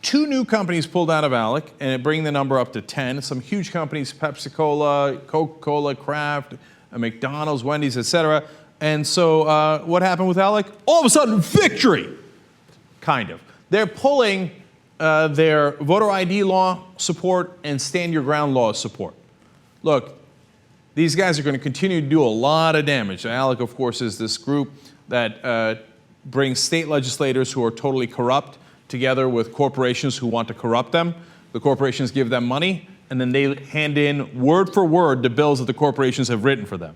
2 new companies pulled out of ALEC, and it bringing the number up to 10. Some huge companies, Pepsi-Cola, Coca-Cola, Kraft, McDonald's, Wendy's, etc. And so what happened with ALEC? All of a sudden, victory! Kind of. They're pulling their voter ID law support and stand your ground law support. Look, these guys are going to continue to do a lot of damage. ALEC, of course, is this group that brings state legislators who are totally corrupt together with corporations who want to corrupt them. The corporations give them money, and then they hand in word for word the bills that the corporations have written for them.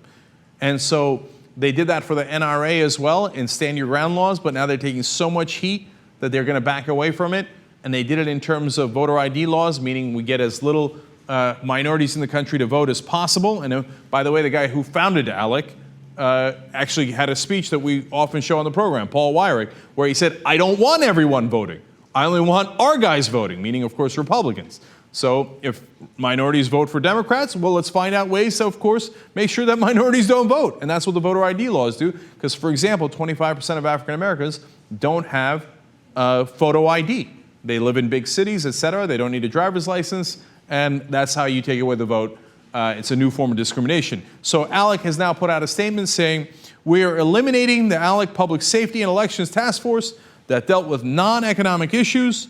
And so they did that for the NRA as well in stand your ground laws, but now they're taking so much heat that they're going to back away from it. And they did it in terms of voter ID laws, meaning we get as little minorities in the country to vote as possible. And by the way, the guy who founded ALEC actually had a speech that we often show on the program, Paul Weyrich, where he said, I don't want everyone voting. I only want our guys voting, meaning, of course, Republicans. So if minorities vote for Democrats, well, let's find out ways to, of course, make sure that minorities don't vote. And that's what the voter ID laws do. Because, for example, 25% of African Americans don't have photo ID. They live in big cities, et cetera. They don't need a driver's license. And that's how you take away the vote. It's a new form of discrimination. So ALEC has now put out a statement saying, we are eliminating the ALEC Public Safety and Elections Task Force that dealt with non-economic issues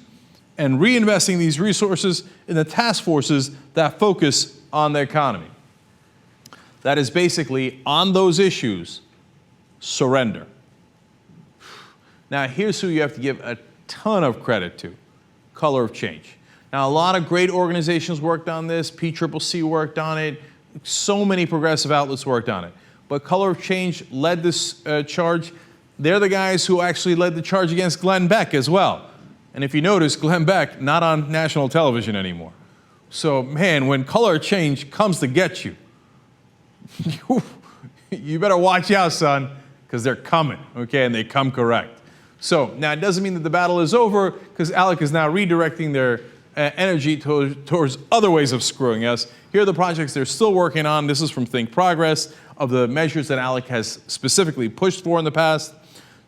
and reinvesting these resources in the task forces that focus on the economy. That is basically, on those issues, surrender. Now, here's who you have to give a ton of credit to, Color of Change. Now, a lot of great organizations worked on this. PCCC worked on it. So many progressive outlets worked on it. But Color of Change led this charge. They're the guys who actually led the charge against Glenn Beck as well. And if you notice, Glenn Beck, not on national television anymore. So, man, when Color of Change comes to get you, you better watch out, son, because they're coming, okay, and they come correct. So, now it doesn't mean that the battle is over, because ALEC is now redirecting their energy towards other ways of screwing us. Here are the projects they're still working on. This is from Think Progress, of the measures that ALEC has specifically pushed for in the past.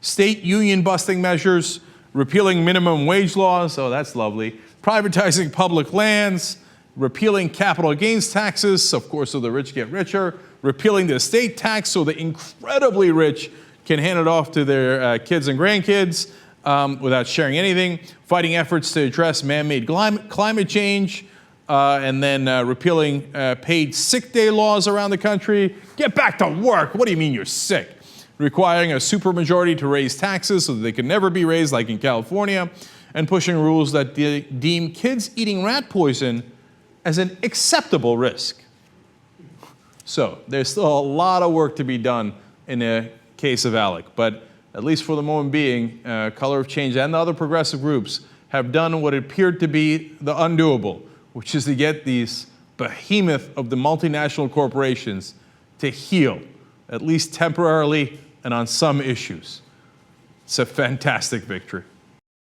State union busting measures, repealing minimum wage laws, oh, that's lovely, privatizing public lands, repealing capital gains taxes, of course, so the rich get richer, repealing the estate tax so the incredibly rich can hand it off to their kids and grandkids without sharing anything, fighting efforts to address man-made climate change, and then repealing paid sick day laws around the country. Get back to work. What do you mean you're sick? Requiring a supermajority to raise taxes so that they can never be raised like in California, and pushing rules that deem kids eating rat poison as an acceptable risk. So there's still a lot of work to be done in the case of ALEC, but at least for the moment being, Color of Change and the other progressive groups have done what appeared to be the undoable, which is to get these behemoth of the multinational corporations to heel, at least temporarily and on some issues. It's a fantastic victory.